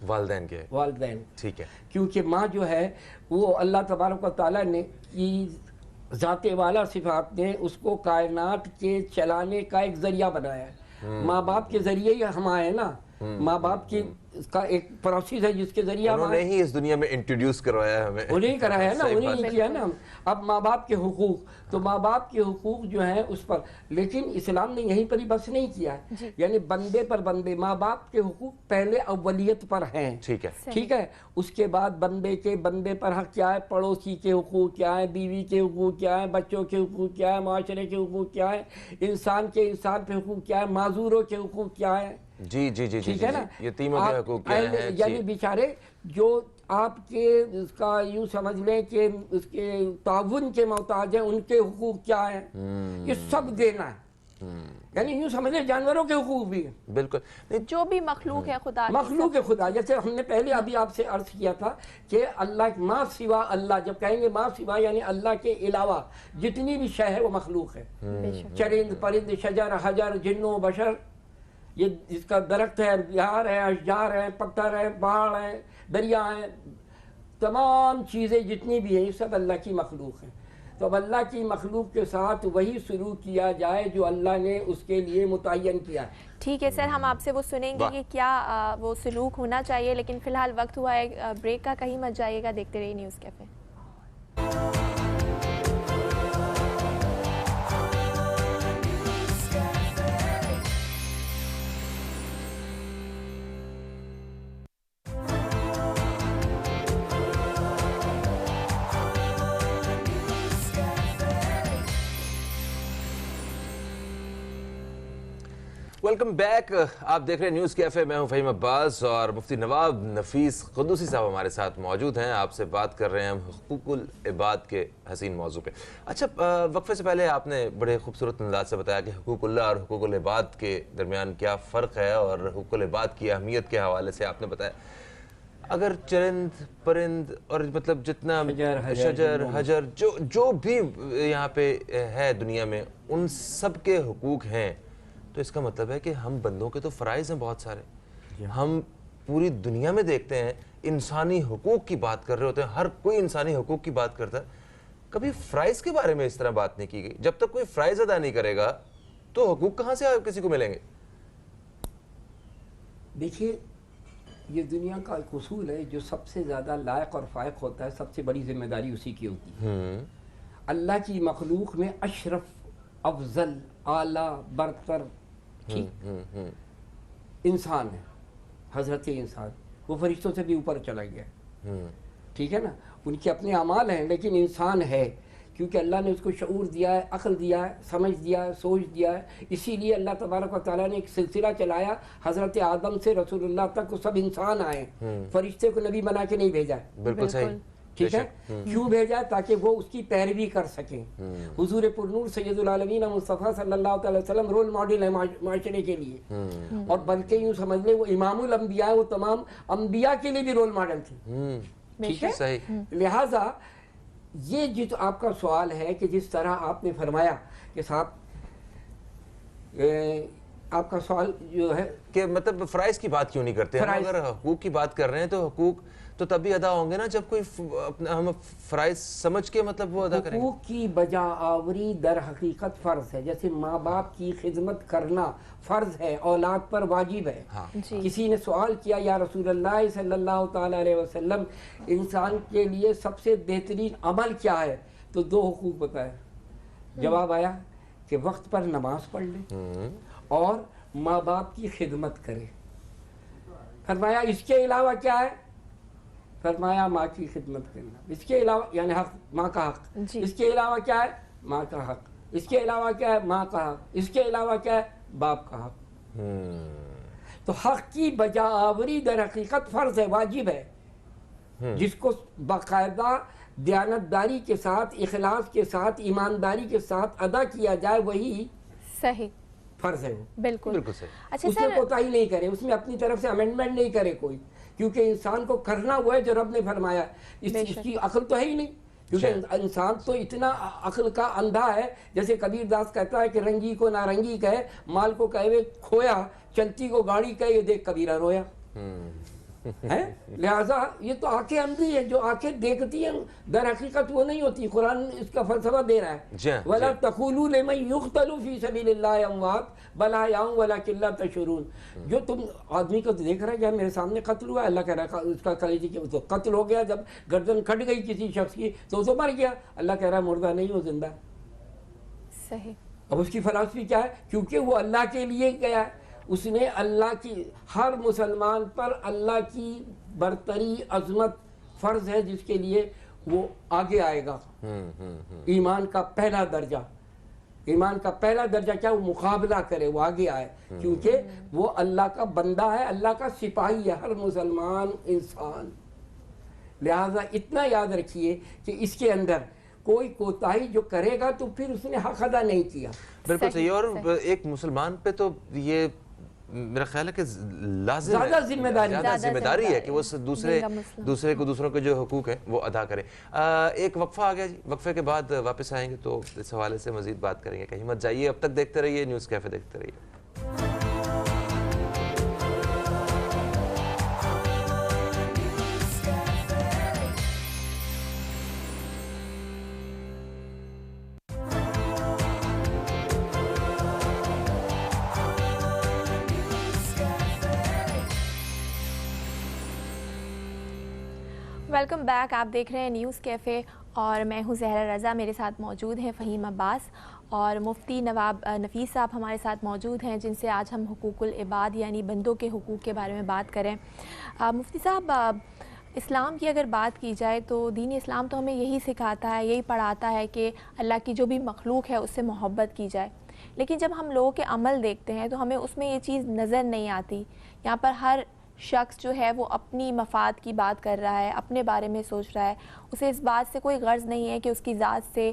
والدین کے والدین، ٹھیک ہے، کیونکہ ماں جو ہے وہ اللہ تبارک و تعالیٰ نے کی ذات والا صفات نے اس کو کائنات کے چلانے کا ایک ذریعہ بنایا ہے. ماں باپ کے ذریعے ہی ہم آئے نا، ماں باپ کی کا ایک پروسیس ہے جس کے ذریعے ہم انہوں نے ہی اس دنیا میں انٹروڈیوس کروایا ہے ہمیں. انہیں کرایا ہے نا، صحیح انہیں بات ہی کیا نا. اب ماں باپ کے حقوق، تو ماں باپ کے حقوق جو ہیں اس پر، لیکن اسلام نے یہیں پر ہی بس نہیں کیا ہے. یعنی بندے پر بندے، ماں باپ کے حقوق پہلے اولیت پر ہیں، ٹھیک ہے، ٹھیک ہے. اس کے بعد بندے پر حق کیا ہے، پڑوسی کے حقوق کیا ہے، بیوی کے حقوق کیا ہے، بچوں کے حقوق کیا ہے، معاشرے کے حقوق کیا ہے، انسان پہ حقوق کیا ہے، معذوروں کے حقوق کیا ہے. جی جی جی ٹھیک ہے نا. یتیموں کے حقوق کیا ہیں، یعنی بیچارے جو آپ کے اس کا یوں سمجھ لیں کہ اس کے تعاون کے محتاج ہیں، ان کے حقوق کیا ہیں، یہ سب دینا ہے. یعنی یوں سمجھ لیں جانوروں کے حقوق بھی ہیں. بالکل، جو بھی مخلوق ہے خدا کی، مخلوق خدا، جیسے ہم نے پہلے ابھی آپ سے عرض کیا تھا کہ اللہ ما سوا اللہ، جب کہیں گے ما سوا یعنی اللہ کے علاوہ جتنی بھی شے ہے وہ مخلوق ہے. چرند پرند شجر حجر جن و بشر، یہ جس کا درخت ہے، بہار ہے، اشجار ہیں، پتھر ہیں، پہاڑ ہیں، دریا ہیں، تمام چیزیں جتنی بھی ہیں یہ سب اللہ کی مخلوق ہیں. تو اب اللہ کی مخلوق کے ساتھ وہی سلوک کیا جائے جو اللہ نے اس کے لیے متعین کیا ہے. ٹھیک ہے سر، ہم آپ سے وہ سنیں گے کہ کیا وہ سلوک ہونا چاہیے، لیکن فی الحال وقت ہوا ہے بریک کا، کہیں مت جائیے گا، دیکھتے رہیے نیوز کیفے. Welcome back. آپ دیکھ رہے ہیں نیوز کیفے، میں ہوں فہیم عباس اور مفتی نواب نفیس قدوسی صاحب ہمارے ساتھ موجود ہیں. آپ سے بات کر رہے ہیں ہم حقوق العباد کے حسین موضوع پہ. اچھا، وقفے سے پہلے آپ نے بڑے خوبصورت انداز سے بتایا کہ حقوق اللہ اور حقوق العباد کے درمیان کیا فرق ہے، اور حقوق العباد کی اہمیت کے حوالے سے آپ نے بتایا اگر چرند پرند اور مطلب جتنا شجر حجر جو بھی یہاں پہ ہے دنیا میں، ان سب کے حقوق ہیں، تو اس کا مطلب ہے کہ ہم بندوں کے تو فرائض ہیں بہت سارے. ہم پوری دنیا میں دیکھتے ہیں انسانی حقوق کی بات کر رہے ہوتے ہیں، ہر کوئی انسانی حقوق کی بات کرتا ہے. کبھی فرائض کے بارے میں اس طرح بات نہیں کی گئی. جب تک کوئی فرائض ادا نہیں کرے گا تو حقوق کہاں سے کسی کو ملیں گے؟ دیکھیے، یہ دنیا کا ایک اصول ہے، جو سب سے زیادہ لائق اور فائق ہوتا ہے سب سے بڑی ذمہ داری اسی کی ہوتی ہے. اللہ کی مخلوق میں اشرف، افضل، اعلیٰ، برتر ٹھیک انسان ہے، حضرت انسان. وہ فرشتوں سے بھی اوپر چلا گیا، ٹھیک ہے نا. ان کے اپنے اعمال ہیں لیکن انسان ہے، کیونکہ اللہ نے اس کو شعور دیا ہے، عقل دیا ہے، سمجھ دیا ہے، سوچ دیا ہے. اسی لیے اللہ تبارک و تعالیٰ نے ایک سلسلہ چلایا، حضرت آدم سے رسول اللہ تک کو سب انسان آئے، فرشتے کو نبی بنا کے نہیں بھیجا ہے. بالکل صحیح، ٹھیک ہے. کیوں بھیجا ہے؟ تاکہ وہ اس کی پیروی کر سکیں. حضور پرنور سید العالمین مصطفیٰ صلی اللہ تعالی وسلم رول ماڈل ہے معاشرے کے لیے، اور بلکہ یوں سمجھ لیں وہ امام الانبیاء، وہ تمام انبیاء کے لیے بھی رول ماڈل تھے. ٹھیک ہے. صحیح. لہٰذا یہ جو آپ کا سوال ہے کہ جس طرح آپ نے فرمایا کہ صاحب، آپ کا سوال جو ہے کہ مطلب فرائض کی بات کیوں نہیں کرتے ہم؟ اگر حقوق کی بات کر رہے ہیں تو حقوق تو تبھی ادا ہوں گے نا جب کوئی ہم فرائض سمجھ کے مطلب وہ ادا کریں گے. حقوق کی بجا آوری در حقیقت فرض ہے. جیسے ماں باپ کی خدمت کرنا فرض ہے، اولاد پر واجب ہے. کسی نے سوال کیا یا رسول اللہ صلی اللہ تعالی علیہ وسلم، انسان کے لیے سب سے بہترین عمل کیا ہے؟ تو دو حقوق بتائے. جواب آیا کہ وقت پر نماز پڑھ لے اور ماں باپ کی خدمت کرے. فرمایا اس کے علاوہ کیا ہے؟ فرمایا ماں کی خدمت کرنا. اس کے علاوہ یعنی حق، ماں کا حق. اس کے علاوہ کیا ہے؟ ماں کا حق. اس کے علاوہ کیا ہے؟ ماں کا حق. اس کے علاوہ کیا ہے؟ باپ کا حق. تو حق کی بجا آوری در حقیقت فرض ہے، واجب ہے، جس کو باقاعدہ دیانتداری کے ساتھ، اخلاص کے ساتھ، ایمانداری کے ساتھ ادا کیا جائے، وہی صحیح فرض ہے. بالکل صحیح. اچھا اس میں کوتاہی نہیں کرے، اس میں اپنی طرف سے امینڈمنٹ نہیں کرے کوئی، کیونکہ انسان کو کرنا وہ ہے جو رب نے فرمایا. اس کی عقل تو ہے ہی نہیں، کیونکہ انسان تو اتنا عقل کا اندھا ہے. جیسے کبیر داس کہتا ہے کہ رنگی کو نارنگی کہے، مال کو کہے کھویا، چلتی کو گاڑی کہے، یہ دیکھ کبیرہ رویا. ہے. لہٰذا یہ تو آنکھیں اندھی ہیں، جو آنکھیں دیکھتی ہیں در حقیقت وہ نہیں ہوتی. قرآن اس کا فلسفہ دے رہا ہے وَلَا تَقُولُوا لِمَن يُقْتَلُ فِي سَبِيلِ اللَّهِ أَمْوَاتٌ بَلْ أَحْيَاءٌ وَلَٰكِن لَّا تَشْعُرُونَ. جو تم آدمی کو دیکھ رہے کہ میرے سامنے قتل ہوا، اللہ کہہ رہا ہے اس کا کلیجے کہ تو قتل ہو گیا، جب گردن کٹ گئی کسی شخص کی تو وہ مر گیا. اللہ کہہ رہا ہے مردہ نہیں، وہ زندہ ہے. صحیح. اب اس کی فلسفی کیا ہے؟ کیونکہ وہ اللہ کے لیے گیا ہے. اس نے اللہ کی، ہر مسلمان پر اللہ کی برتری عظمت فرض ہے، جس کے لیے وہ آگے آئے گا. ایمان کا پہلا درجہ، ایمان کا پہلا درجہ کیا؟ وہ مقابلہ کرے، وہ آگے آئے، کیونکہ وہ اللہ کا بندہ ہے، اللہ کا سپاہی ہے ہر مسلمان انسان. لہذا اتنا یاد رکھیے کہ اس کے اندر کوئی کوتاہی جو کرے گا تو پھر اس نے حق ادا نہیں کیا. بالکل صحیح. اور ایک مسلمان پہ تو یہ میرا خیال ہے کہ لازم ہے، زیادہ ذمہ داری ہے کہ وہ دوسروں کے جو حقوق ہیں وہ ادا کرے. ایک وقفہ آ گیا جی، وقفے کے بعد واپس آئیں گے تو اس حوالے سے مزید بات کریں گے. کہیں مت جائیے، اب تک دیکھتے رہیے نیوز کیفے، دیکھتے رہیے. Welcome back. آپ دیکھ رہے ہیں نیوز کیفے اور میں ہوں زہرا رضا. میرے ساتھ موجود ہیں فہیم عباس اور مفتی نواب نفیس صاحب ہمارے ساتھ موجود ہیں، جن سے آج ہم حقوق العباد یعنی بندوں کے حقوق کے بارے میں بات کریں. مفتی صاحب، اسلام کی اگر بات کی جائے تو دین اسلام تو ہمیں یہی سکھاتا ہے، یہی پڑھاتا ہے کہ اللہ کی جو بھی مخلوق ہے اس سے محبت کی جائے. لیکن جب ہم لوگوں کے عمل دیکھتے ہیں تو ہمیں اس میں یہ چیز نظر نہیں آتی. یہاں پر ہر شخص جو ہے وہ اپنی مفاد کی بات کر رہا ہے، اپنے بارے میں سوچ رہا ہے. اسے اس بات سے کوئی غرض نہیں ہے کہ اس کی ذات سے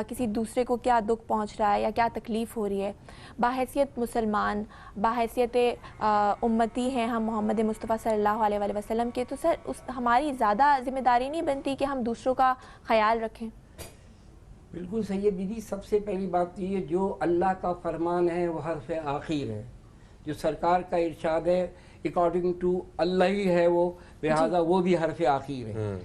کسی دوسرے کو کیا دکھ پہنچ رہا ہے یا کیا تکلیف ہو رہی ہے. بحیثیت مسلمان، بحیثیت امتی ہیں ہم محمد مصطفیٰ صلی اللہ علیہ وآلہ وسلم کے، تو سر ہماری زیادہ ذمہ داری نہیں بنتی کہ ہم دوسروں کا خیال رکھیں؟ بالکل صحیح ہے بیوی. سب سے پہلی بات تو یہ جو اللہ کا فرمان ہے وہ حرف آخر ہے، جو سرکار کا ارشاد ہے اکارڈنگ ٹو اللہ ہی ہے وہ، لہٰذا وہ بھی حرف آخر ہے.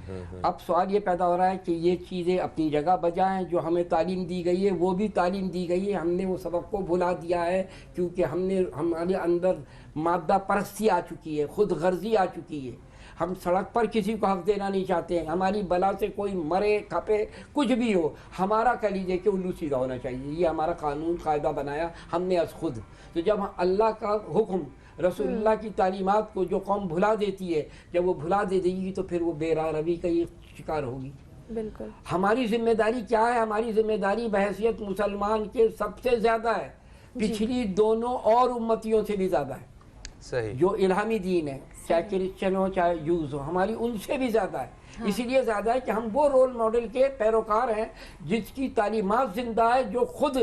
اب سوال یہ پیدا ہو رہا ہے کہ یہ چیزیں اپنی جگہ بجائیں، جو ہمیں تعلیم دی گئی ہے وہ بھی تعلیم دی گئی ہے، ہم نے وہ سبق کو بھلا دیا ہے کیونکہ ہمارے اندر مادہ پرستی آ چکی ہے، خود غرضی آ چکی ہے. ہم سڑک پر کسی کو حق دینا نہیں چاہتے ہیں، ہماری بلا سے کوئی مرے کھپے کچھ بھی ہو، ہمارا کلیجے کہ الو سیدھا ہونا چاہیے. یہ ہمارا قانون قاعدہ بنایا ہم نے از خود. تو جب اللہ کا حکم، رسول اللہ کی تعلیمات کو جو قوم بھلا دیتی ہے، جب وہ بھلا دے دے گی تو پھر وہ بے راہ روی کا یہ شکار ہوگی. بالکل. ہماری ذمہ داری کیا ہے؟ ہماری ذمہ داری بحیثیت مسلمان کے سب سے زیادہ ہے، پچھلی دونوں اور امتیوں سے بھی زیادہ ہے. صحیح. جو الہامی دین ہے، چاہے کرسچن ہو چاہے جوز ہو، ہماری ان سے بھی زیادہ ہے. اسی لیے زیادہ ہے کہ ہم وہ رول ماڈل کے پیروکار ہیں جس کی تعلیمات زندہ ہے، جو خود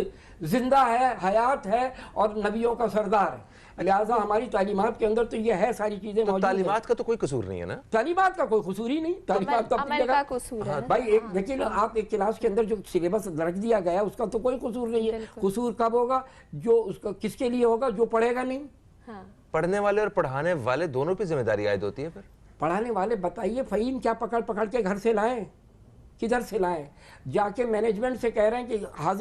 زندہ ہے، حیات ہے اور نبیوں کا سردار ہے. لہٰذا ہماری تعلیمات کے اندر تو یہ ہے ساری چیزیں موجود ہیں. تعلیمات کا تو کوئی قصور نہیں ہے نا؟ تعلیمات کا کوئی قصور ہی نہیں، تعلیمات تو اپنی عمل جگہ. کا قصور ہے. بھائی ایک دیکھیے نا، آپ ایک کلاس کے اندر جو سلیبس رکھ دیا گیا اس کا تو کوئی قصور نہیں ہے. قصور کب ہوگا؟ جو اس کا کس کے لیے ہوگا؟ جو پڑھے گا نہیں. پڑھنے والے اور پڑھانے والے دونوں پہ ذمہ داری عائد ہوتی ہے. پھر پڑھانے والے بتائیے فہیم کیا پکڑ پکڑ کے گھر سے لائیں؟ کدھر سے لائیں؟ جا کے مینجمنٹ سے کہہ رہے ہیں کہ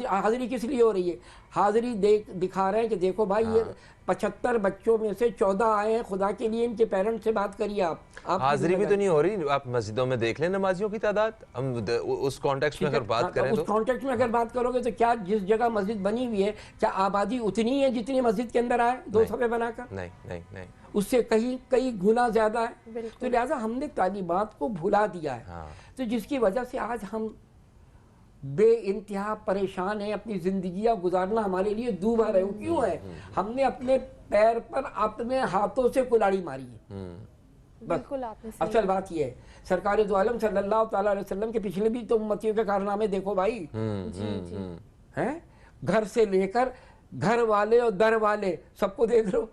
حاضری کس لیے ہو رہی ہے؟ حاضری دکھا رہے ہیں کہ دیکھو بھائی یہ 75 بچوں میں سے 14 آئے ہیں، خدا کے لیے ان کے پیرنٹ سے بات کریے. آپ حاضری بھی تو نہیں ہو رہی. آپ مسجدوں میں دیکھ لیں نمازیوں کی تعداد. ہم اس کانٹیکسٹ میں اگر بات کریں تو، اس کانٹیکسٹ میں اگر بات کرو گے تو کیا جس جگہ مسجد بنی ہوئی ہے کیا آبادی اتنی ہے جتنی مسجد کے اندر آئے 2 صفحے بنا کر؟ نہیں. اس سے کئی گنا زیادہ ہے. تو لہٰذا ہم نے تعلیمات کو بھلا دیا ہے. تو جس کی وجہ سے آج ہم بے انتہا پریشان ہیں. اپنی زندگیاں گزارنا ہمارے لیے دوبھر ہے. وہ کیوں ہے؟ ہم نے اپنے پیر پر اپنے ہاتھوں سے کلاڑی ماری ہے. بالکل. اصل بات یہ ہے سرکار دو عالم صلی اللہ تعالیٰ علیہ وسلم کے پچھلے بھی تو امتیوں کے کارنامے دیکھو بھائی. ہیں گھر سے لے کر گھر والے اور در والے سب کو دیکھ لو.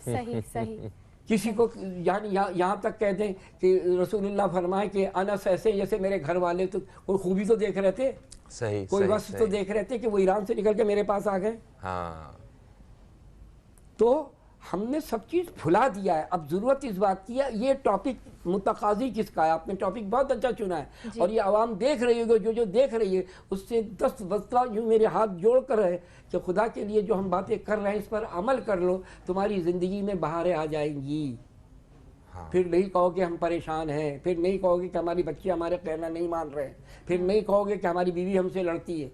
صحیح. کسی کو یہاں تک کہہ دیں کہ رسول اللہ فرمائے کہ انس ایسے جیسے میرے گھر والے، تو کوئی خوبی تو دیکھ رہے تھے، کوئی وصف تو دیکھ رہے تھے کہ وہ ایران سے نکل کے میرے پاس آ گئے. تو ہم نے سب چیز بھلا دیا ہے. اب ضرورت اس بات کی ہے, یہ ٹاپک متقاضی کس کا ہے؟ آپ نے ٹاپک بہت اچھا چنا ہے, اور یہ عوام دیکھ رہی ہوگی, جو دیکھ رہی ہے اس سے 10 وسطہ یوں میرے ہاتھ جوڑ کر ہے کہ خدا کے لیے جو ہم باتیں کر رہے ہیں اس پر عمل کر لو, تمہاری زندگی میں بہاریں آ جائیں گی. پھر نہیں کہو کہ ہم پریشان ہیں, پھر نہیں کہو گے کہ ہماری بچے ہمارے کہنا نہیں مان رہے ہیں, پھر نہیں کہو گے کہ ہماری بیوی ہم سے لڑتی ہے,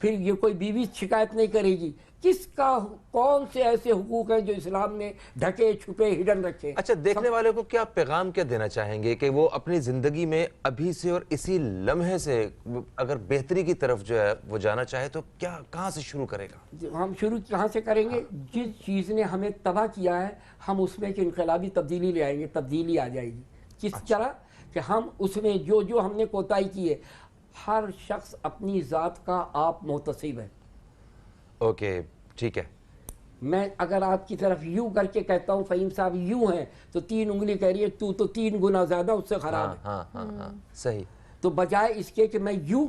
پھر یہ کوئی بیوی شکایت نہیں کرے گی. کس کا, کون سے ایسے حقوق ہیں جو اسلام نے ڈھکے چھپے ہڈن رکھے؟ اچھا, دیکھنے والے کو کیا پیغام کیا دینا چاہیں گے کہ وہ اپنی زندگی میں ابھی سے اور اسی لمحے سے اگر بہتری کی طرف جو ہے وہ جانا چاہے تو کیا, کہاں سے شروع کرے گا؟ ہم شروع کہاں سے کریں گے؟ جس چیز نے ہمیں تباہ کیا ہے ہم اس میں ایک انقلابی تبدیلی لے آئیں گے. تبدیلی آ جائے گی. کس طرح کہ ہم اس میں جو ہم نے کوتاہی کی ہے, ہر شخص اپنی ذات کا آپ محتسب ہے. اوکے, ٹھیک ہے. میں اگر آپ کی طرف یوں کر کے کہتا ہوں فہیم صاحب یوں ہیں, تو 3 انگلی کہہ رہی ہے تو 3 گنا زیادہ اس سے خراب ہے. ہاں, صحیح. تو بجائے اس کے کہ میں یوں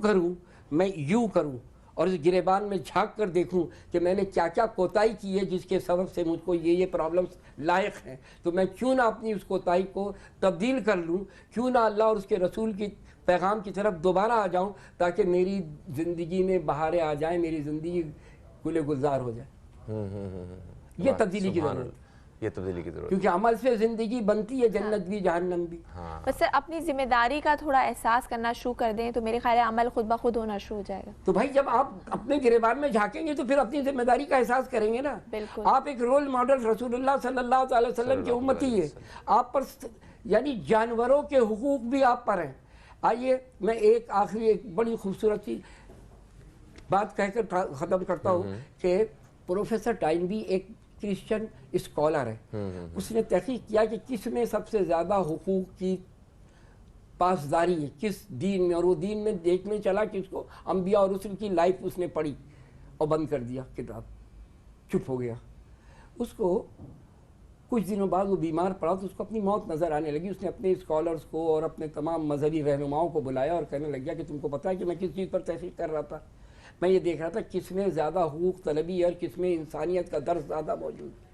کروں اور اس گریبان میں جھانک کر دیکھوں کہ میں نے کیا کیا کوتاہی کی ہے جس کے سبب سے مجھ کو یہ پرابلمز لاحق ہیں, تو میں کیوں نہ اپنی اس کوتاہی کو تبدیل کر لوں, کیوں نہ اللہ اور اس کے رسول کی پیغام کی طرف دوبارہ آ جاؤں, تاکہ میری زندگی میں بہاریں آ جائیں, میری زندگی گل گلزار ہو جائے. یہ تبدیلی کی ضرورت ہے. یہ تبدیلی کی ضرورت, کیونکہ عمل سے زندگی بنتی ہے, جنت بھی جہنم بھی. بس اپنی ذمہ داری کا تھوڑا احساس کرنا شروع کر دیں تو میرے خیال ہے عمل خود بخود ہونا شروع ہو جائے گا. تو بھائی جب آپ اپنے گریبان میں جھانکیں گے تو پھر اپنی ذمہ داری کا احساس کریں گے نا. بالکل. آپ ایک رول ماڈل رسول اللہ صلی اللہ علیہ وسلم کے امتی ہے. آپ پر یعنی جانوروں کے حقوق بھی آپ پر ہیں. آئیے میں آخری ایک بڑی خوبصورت سی بات کہہ کر ختم کرتا ہوں کہ پروفیسر ٹائنبی ایک کرسچن اسکالر ہے. اس نے تحقیق کیا کہ کس میں سب سے زیادہ حقوق کی پاسداری ہے, کس دین میں, اور وہ دین میں دیکھنے چلا کہ اس کو انبیاء اور رسل کی لائف اس نے پڑھی اور بند کر دیا کتاب, چپ ہو گیا. اس کو کچھ دنوں بعد وہ بیمار پڑا تو اس کو اپنی موت نظر آنے لگی. اس نے اپنے اسکالرز کو اور اپنے تمام مذہبی رہنماؤں کو بلایا اور کہنے لگ گیا کہ تم کو پتہ ہے کہ میں کس چیز پر تحقیق کر رہا تھا؟ میں یہ دیکھ رہا تھا کس میں زیادہ حقوق طلبی اور کس میں انسانیت کا درس زیادہ موجود ہے.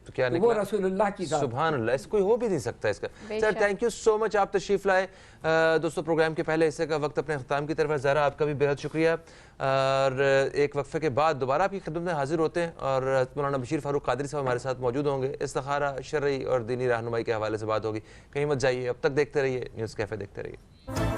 تو کیا وہ رسول اللہ کی ذات. سبحان اللہ, اس کوئی ہو بھی نہیں سکتا اس کا. سر تھینک یو سو مچ, آپ تشریف لائے. دوستو پروگرام کے پہلے حصے کا وقت اپنے اختتام کی طرف ہے. زہرا آپ کا بھی بہت شکریہ, اور ایک وقفے کے بعد دوبارہ آپ کی خدمت میں حاضر ہوتے ہیں, اور مولانا بشیر فاروق قادری صاحب ہمارے ساتھ موجود ہوں گے. استخارہ شرعی اور دینی رہنمائی کے حوالے سے بات ہوگی. کہیں مت جائیے, اب تک دیکھتے رہیے نیوز کیفے, دیکھتے رہیے.